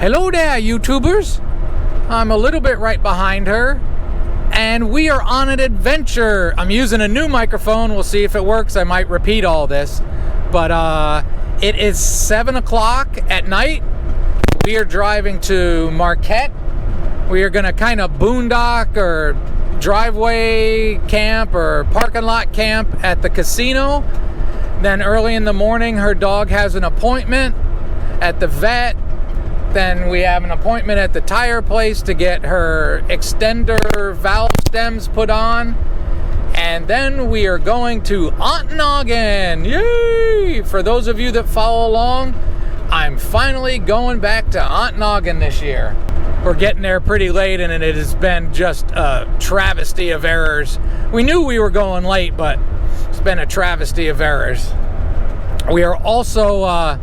Hello there, YouTubers. I'm a little bit right behind her, and we are on an adventure. I'm using a new microphone. We'll see if it works. I might repeat all this, but it is 7 o'clock at night. We are driving to Marquette. We are gonna kind of boondock or driveway camp or parking lot camp at the casino. Then early in the morning, her dog has an appointment at the vet. Then we have an appointment at the tire place to get her extender valve stems put on. And then we are going to Ontonagon. Yay! For those of you that follow along, I'm finally going back to Ontonagon this year. We're getting there pretty late, and it has been just a travesty of errors. We knew we were going late, but it's been a travesty of errors. We are also...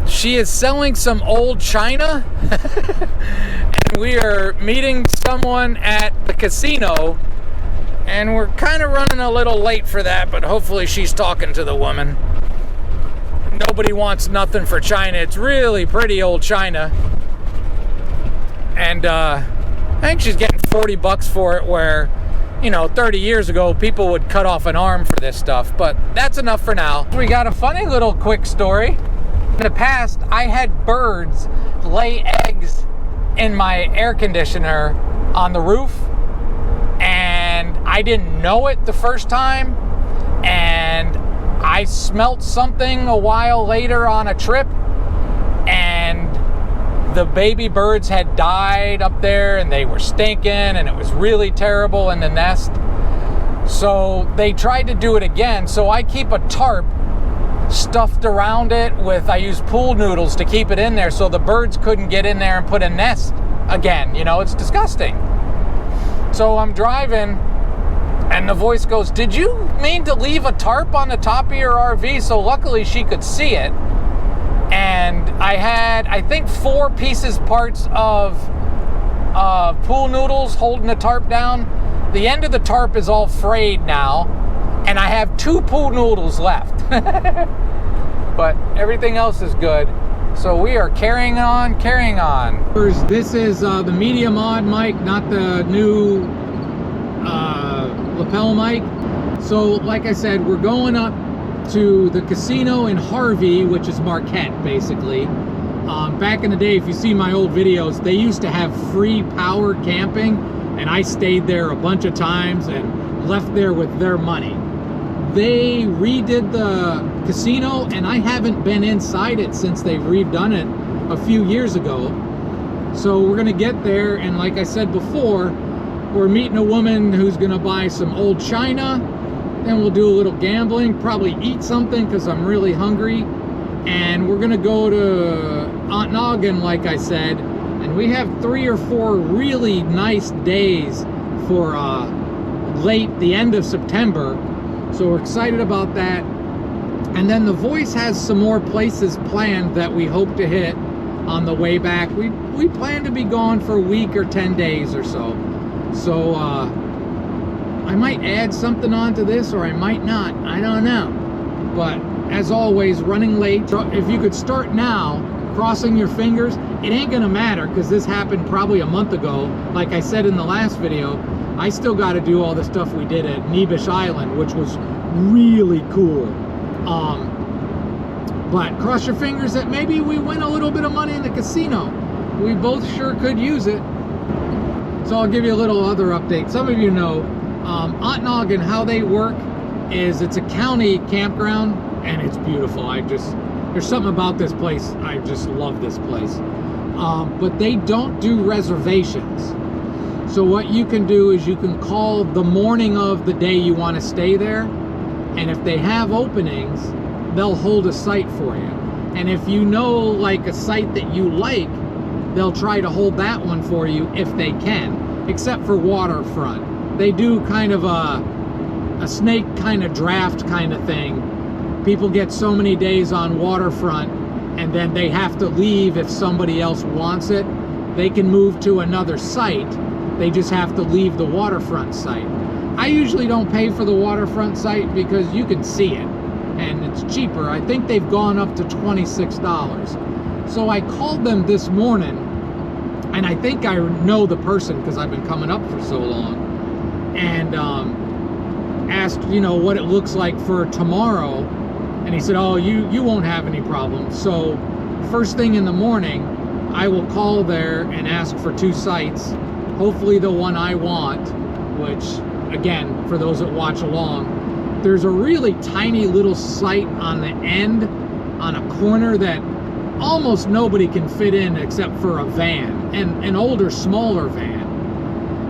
she is selling some old china, and we are meeting someone at the casino, and we're kind of running a little late for that, but hopefully she's talking to the woman. Nobody wants nothing for china. It's really pretty old china, and I think she's getting $40 for it, where, you know, 30 years ago people would cut off an arm for this stuff, but that's enough for now. We got a funny little quick story. In the past, I had birds lay eggs in my air conditioner on the roof, and I didn't know it the first time, and I smelt something a while later on a trip, and the baby birds had died up there, and they were stinking, and it was really terrible in the nest. So they tried to do it again, so I keep a tarp stuffed around it with, I use pool noodles to keep it in there so the birds couldn't get in there and put a nest again. You know, it's disgusting. So I'm driving, and the voice goes, "Did you mean to leave a tarp on the top of your RV?" So luckily she could see it. And I had, I think, 4 parts of pool noodles holding the tarp down. The end of the tarp is all frayed now, and I have 2 pool noodles left. But everything else is good. So we are carrying on. This is the medium mod mic, not the new lapel mic. So like I said, we're going up to the casino in Harvey, which is Marquette, basically. Back in the day, if you see my old videos, they used to have free power camping, and I stayed there a bunch of times and left there with their money. They redid the casino, and I haven't been inside it since they've redone it a few years ago. So we're gonna get there, and like I said before, we're meeting a woman who's gonna buy some old china. Then we'll do a little gambling, probably eat something because I'm really hungry. And we're gonna go to Ontonagon, like I said, and we have 3 or 4 really nice days for the end of September. So we're excited about that. And then the voice has some more places planned that we hope to hit on the way back. We plan to be gone for a week or 10 days or so. So I might add something onto this, or I might not. I don't know. But as always, running late. If you could start now, crossing your fingers, it ain't gonna matter because this happened probably a month ago. Like I said in the last video, I still got to do all the stuff we did at Nebish Island, which was really cool. But cross your fingers that maybe we win a little bit of money in the casino. We both sure could use it. So I'll give you a little other update. Some of you know, Ontonagon, how they work is it's a county campground, and it's beautiful. There's something about this place. I just love this place. But they don't do reservations. So what you can do is you can call the morning of the day you want to stay there, and if they have openings, they'll hold a site for you. And if you know like a site that you like, they'll try to hold that one for you if they can, except for waterfront. They do kind of a snake kind of draft kind of thing. People get so many days on waterfront, and then they have to leave if somebody else wants it. They can move to another site. They just have to leave the waterfront site. I usually don't pay for the waterfront site because you can see it, and it's cheaper. I think they've gone up to $26. So I called them this morning, and I think I know the person because I've been coming up for so long, and asked, you know, what it looks like for tomorrow, and he said, oh, you won't have any problems. So first thing in the morning, I will call there and ask for 2 sites, hopefully the one I want, which, again, for those that watch along, there's a really tiny little site on the end, on a corner, that almost nobody can fit in except for a van, and an older, smaller van.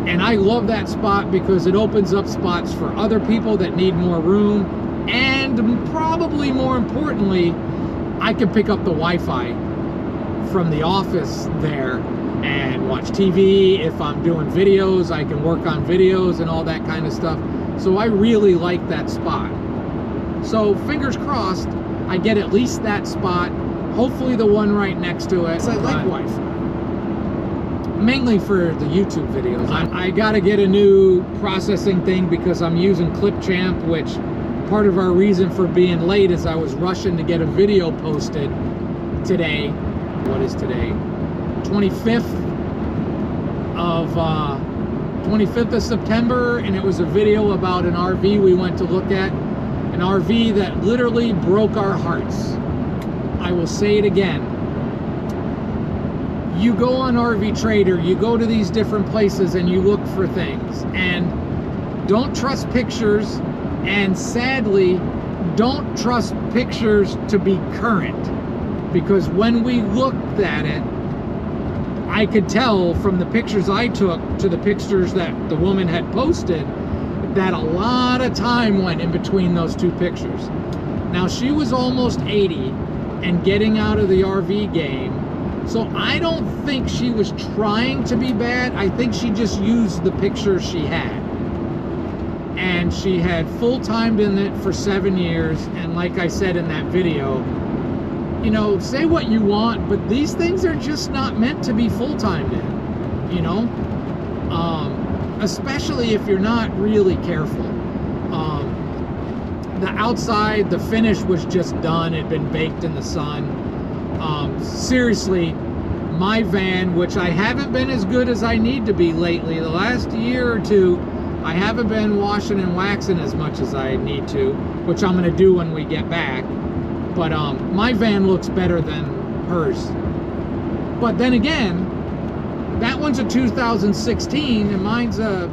And I love that spot because it opens up spots for other people that need more room, and probably more importantly, I can pick up the Wi-Fi from the office there and watch TV. If I'm doing videos, I can work on videos and all that kind of stuff. So I really like that spot. So fingers crossed, I get at least that spot, hopefully the one right next to it. I like Wi-Fi. Mainly for the YouTube videos. I gotta get a new processing thing because I'm using Clipchamp, which part of our reason for being late is I was rushing to get a video posted today. What is today? 25th of September, and it was a video about an RV we went to look at. An RV that literally broke our hearts. I will say it again. You go on RV Trader, you go to these different places and you look for things, and don't trust pictures, and sadly don't trust pictures to be current, because when we looked at it, I could tell from the pictures I took to the pictures that the woman had posted that a lot of time went in between those 2 pictures. Now, she was almost 80 and getting out of the RV game, so I don't think she was trying to be bad. I think she just used the pictures she had. And she had full-timed in it for 7 years, and like I said in that video, you know, say what you want, but these things are just not meant to be full-timed in, you know? Especially if you're not really careful. The outside, the finish was just done. It had been baked in the sun. Seriously, my van, which I haven't been as good as I need to be lately, the last year or 2, I haven't been washing and waxing as much as I need to, which I'm going to do when we get back. But my van looks better than hers. But then again, that one's a 2016 and mine's a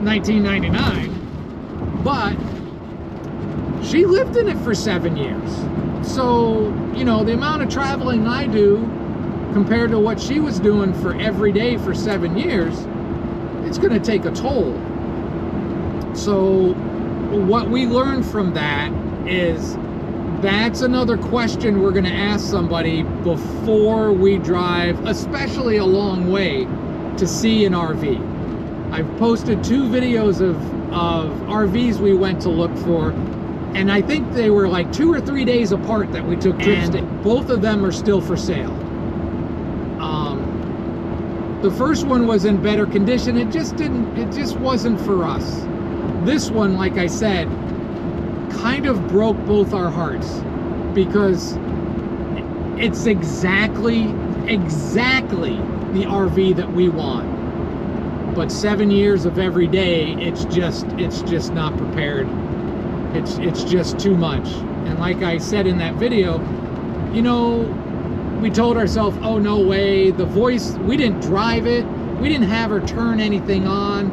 1999. But she lived in it for 7 years. So, you know, the amount of traveling I do compared to what she was doing for every day for 7 years, it's going to take a toll. So what we learned from that is that's another question we're going to ask somebody before we drive, especially a long way, to see an RV. I've posted 2 videos of RVs we went to look for, and I think they were like 2 or 3 days apart that we took trips, and both of them are still for sale. The first one was in better condition. It just wasn't for us. This one, like I said, kind of broke both our hearts, because it's exactly the RV that we want. But 7 years of every day, it's just not prepared. It's just too much. And like I said in that video, you know, we told ourselves, oh, no way. The voice, we didn't drive it. We didn't have her turn anything on.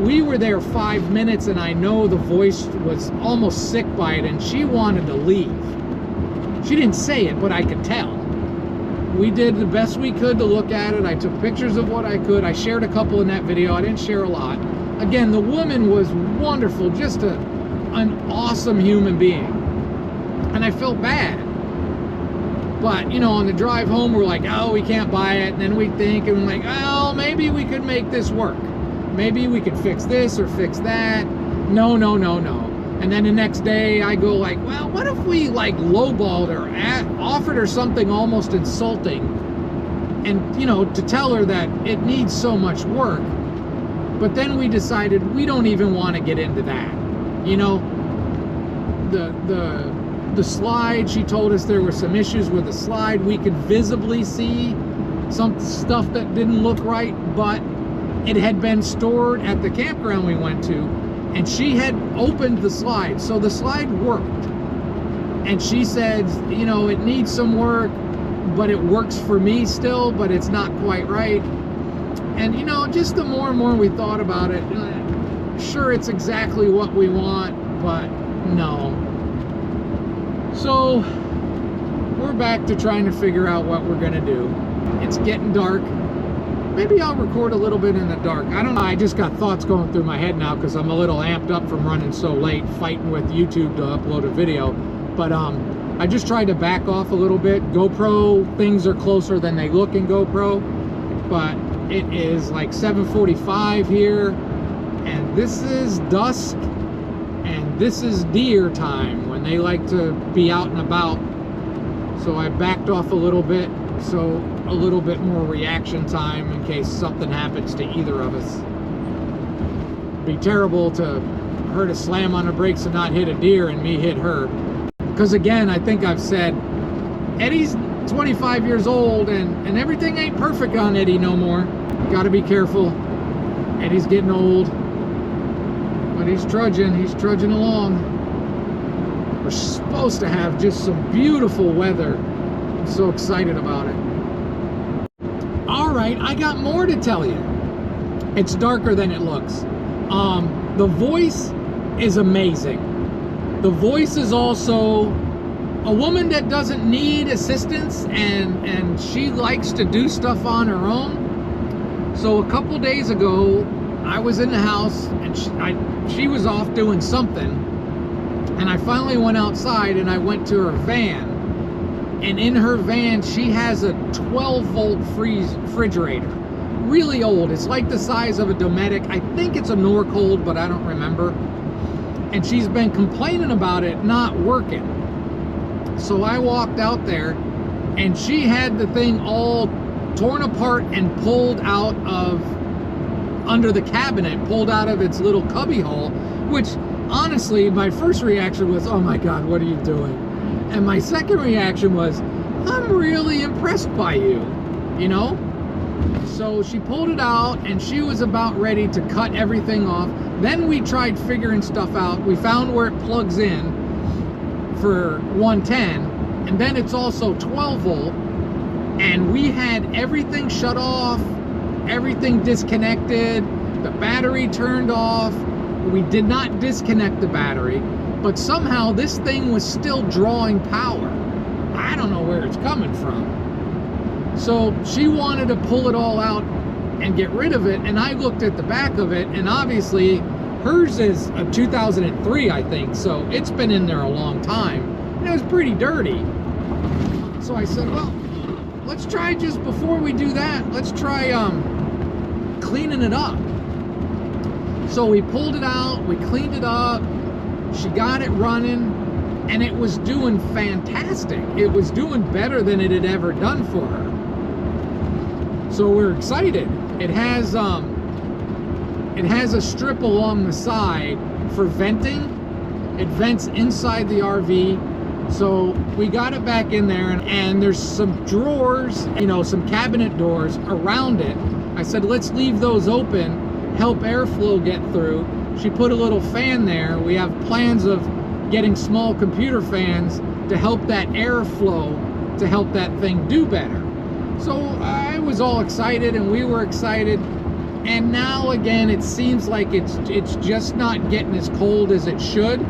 We were there 5 minutes, and I know the voice was almost sick by it, and she wanted to leave. She didn't say it, but I could tell. We did the best we could to look at it. I took pictures of what I could. I shared a couple in that video. I didn't share a lot. Again, the woman was wonderful, just an awesome human being. And I felt bad. But, you know, on the drive home, we're like, oh, we can't buy it. And then we think, and we're like, oh, maybe we could make this work. Maybe we could fix this or fix that. No. And then the next day I go like, well, what if we like lowballed her, offered her something almost insulting, and, you know, to tell her that it needs so much work. But then we decided we don't even want to get into that. You know, the slide, she told us there were some issues with the slide. We could visibly see some stuff that didn't look right, but it had been stored at the campground we went to, and she had opened the slide, so the slide worked. And she said, you know, it needs some work, but it works for me still, but it's not quite right. And you know, just the more and more we thought about it, sure, it's exactly what we want, but no. So we're back to trying to figure out what we're gonna do. It's getting dark. Maybe I'll record a little bit in the dark. I don't know. I just got thoughts going through my head now because I'm a little amped up from running so late, fighting with YouTube to upload a video. But I just tried to back off a little bit. GoPro, things are closer than they look in GoPro. But it is like 7:45 here, and this is dusk, and this is deer time when they like to be out and about. So I backed off a little bit, so a little bit more reaction time in case something happens to either of us. It'd be terrible to her to slam on the brakes and not hit a deer and me hit her. Because again, I think I've said, Eddie's 25 years old and everything ain't perfect on Eddie no more. Gotta be careful. Eddie's getting old, but he's trudging along. We're supposed to have just some beautiful weather. I'm so excited about it. All right, I got more to tell you. It's darker than it looks. The voice is amazing. The voice is also a woman that doesn't need assistance, and she likes to do stuff on her own. So a couple days ago, I was in the house, and she was off doing something, and I finally went outside and I went to her van. And in her van, she has a 12-volt refrigerator. Really old. It's like the size of a Dometic. I think it's a Norcold, but I don't remember. And she's been complaining about it not working. So I walked out there, and she had the thing all torn apart and pulled out of under the cabinet, pulled out of its little cubby hole, which honestly, my first reaction was, oh my God, what are you doing? And my second reaction was, I'm really impressed by you, you know? So she pulled it out, and she was about ready to cut everything off. Then we tried figuring stuff out. We found where it plugs in for 110, and then it's also 12 volt. And we had everything shut off, everything disconnected, the battery turned off. We did not disconnect the battery, but somehow this thing was still drawing power. I don't know where it's coming from. So she wanted to pull it all out and get rid of it, and I looked at the back of it, and obviously hers is a 2003, I think, so it's been in there a long time, and it was pretty dirty. So I said, well, let's try, just before we do that, let's try cleaning it up. So we pulled it out, we cleaned it up, she got it running, and it was doing fantastic. It was doing better than it had ever done for her. So we're excited. It has a strip along the side for venting. It vents inside the RV. So we got it back in there, and there's some drawers, you know, some cabinet doors around it. I said, let's leave those open, help airflow get through. She put a little fan there. We have plans of getting small computer fans to help that airflow, to help that thing do better. So I was all excited, and we were excited. And now again, it seems like it's just not getting as cold as it should.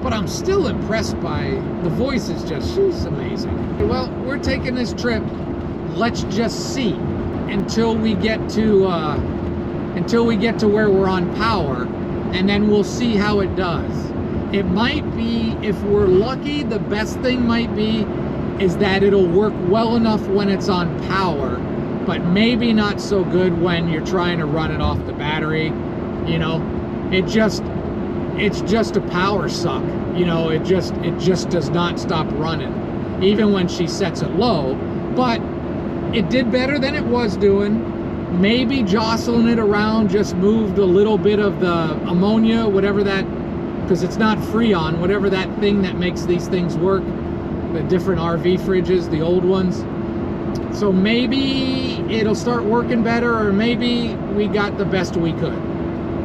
But I'm still impressed by the voice. Is just, she's amazing. Well, we're taking this trip. Let's just see until we get to where we're on power, and then we'll see how it does. It might be, if we're lucky, the best thing might be is that it'll work well enough when it's on power, but maybe not so good when you're trying to run it off the battery. You know, it's just a power suck. You know, it just does not stop running, even when she sets it low. But it did better than it was doing. Maybe jostling it around just moved a little bit of the ammonia, whatever that because it's not Freon, whatever that thing that makes these things work, the different RV fridges, the old ones. So maybe it'll start working better, or maybe we got the best we could.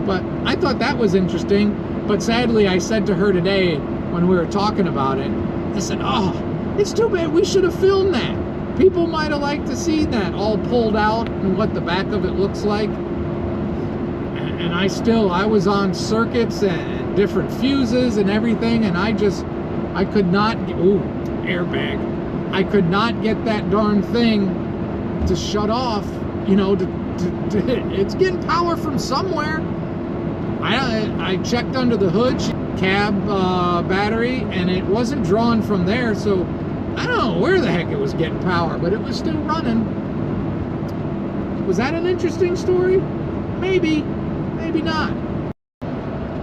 But I thought that was interesting. But sadly, I said to her today when we were talking about it, I said, oh, it's too bad, we should have filmed that. People might have liked to see that all pulled out and what the back of it looks like. And I was on circuits and different fuses and everything, and I could not, ooh, airbag. I could not get that darn thing to shut off, you know, it's getting power from somewhere. I checked under the hood, cab battery, and it wasn't drawn from there, so I don't know where the heck it was getting power, but it was still running. Was that an interesting story? Maybe, maybe not.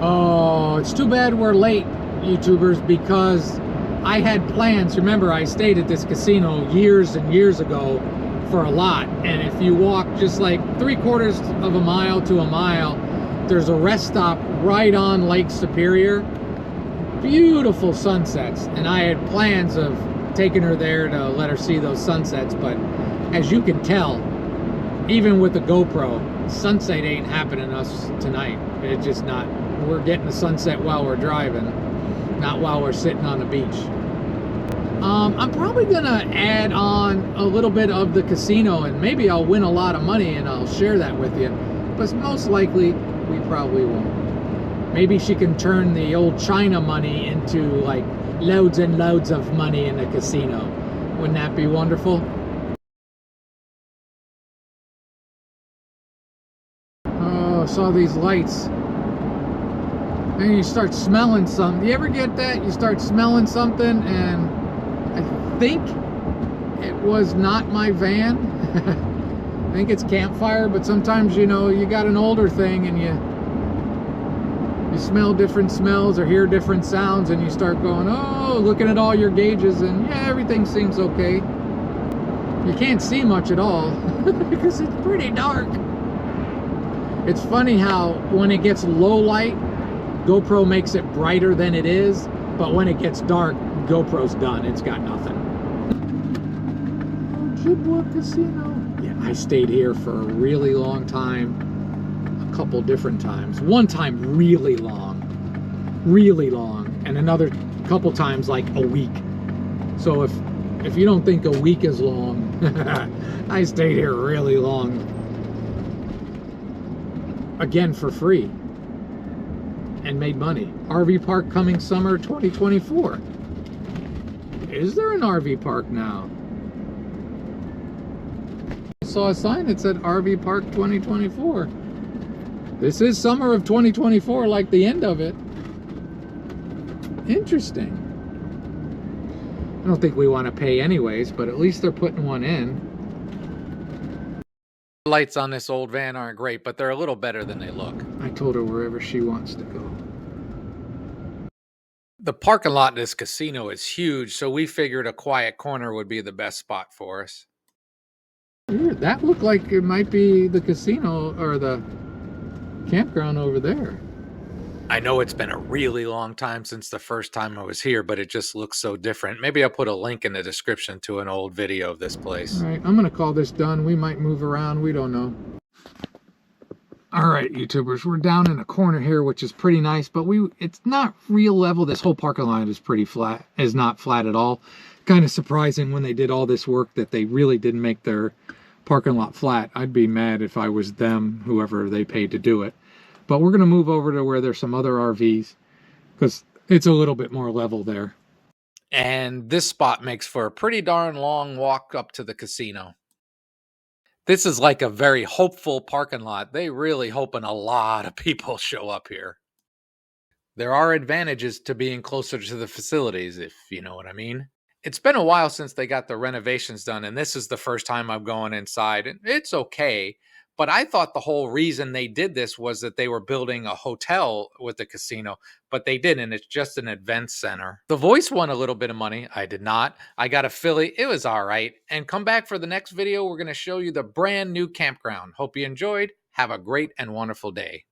Oh, it's too bad we're late, YouTubers, because I had plans. Remember, I stayed at this casino years and years ago for a lot, and if you walk just like 3/4 of a mile to a mile, there's a rest stop right on Lake Superior. Beautiful sunsets, and I had plans of taking her there to let her see those sunsets, but as you can tell, even with the GoPro, sunset ain't happening to us tonight. It's just not. We're getting the sunset while we're driving, not while we're sitting on the beach. I'm probably gonna add on a little bit of the casino, and maybe I'll win a lot of money and I'll share that with you, but most likely we probably won't. Maybe she can turn the old China money into like loads and loads of money in the casino. Wouldn't that be wonderful? Oh, I saw these lights. And you start smelling something. You ever get that? You start smelling something, and I think it was not my van. I think it's campfire, but sometimes, you know, you got an older thing and you smell different smells or hear different sounds, and you start going, oh, looking at all your gauges, and yeah, everything seems okay. You can't see much at all because it's pretty dark. It's funny how when it gets low light, GoPro makes it brighter than it is, but when it gets dark, GoPro's done. It's got nothing. Ojibwa Casino. Yeah, I stayed here for a really long time. A couple different times. One time really long, and another couple times like a week. So if you don't think a week is long, I stayed here really long. Again, for free, and made money. RV park coming summer 2024. Is there an RV park now? I saw a sign that said RV park 2024. This is summer of 2024, like the end of it. Interesting. I don't think we want to pay anyways, but at least they're putting one in. The lights on this old van aren't great, but they're a little better than they look. I told her wherever she wants to go. The parking lot in this casino is huge, so we figured a quiet corner would be the best spot for us. Weird. That looked like it might be the casino or the campground over there. I know it's been a really long time since the first time I was here, but it just looks so different. Maybe I'll put a link in the description to an old video of this place. All right, I'm going to call this done. We might move around. We don't know. All right, YouTubers, we're down in a corner here, which is pretty nice, but it's not real level. This whole parking lot is pretty flat, is not flat at all. Kind of surprising when they did all this work that they really didn't make their parking lot flat. I'd be mad if I was them, whoever they paid to do it. But we're going to move over to where there's some other RVs because it's a little bit more level there. And this spot makes for a pretty darn long walk up to the casino. This is like a very hopeful parking lot. They really hoping a lot of people show up here. There are advantages to being closer to the facilities, if you know what I mean. It's been a while since they got the renovations done, and this is the first time I'm going inside. And it's okay, but I thought the whole reason they did this was that they were building a hotel with the casino, but they didn't. It's just an event center. The Voice won a little bit of money. I did not. I got a Philly. It was all right. And come back for the next video. We're going to show you the brand new campground. Hope you enjoyed. Have a great and wonderful day.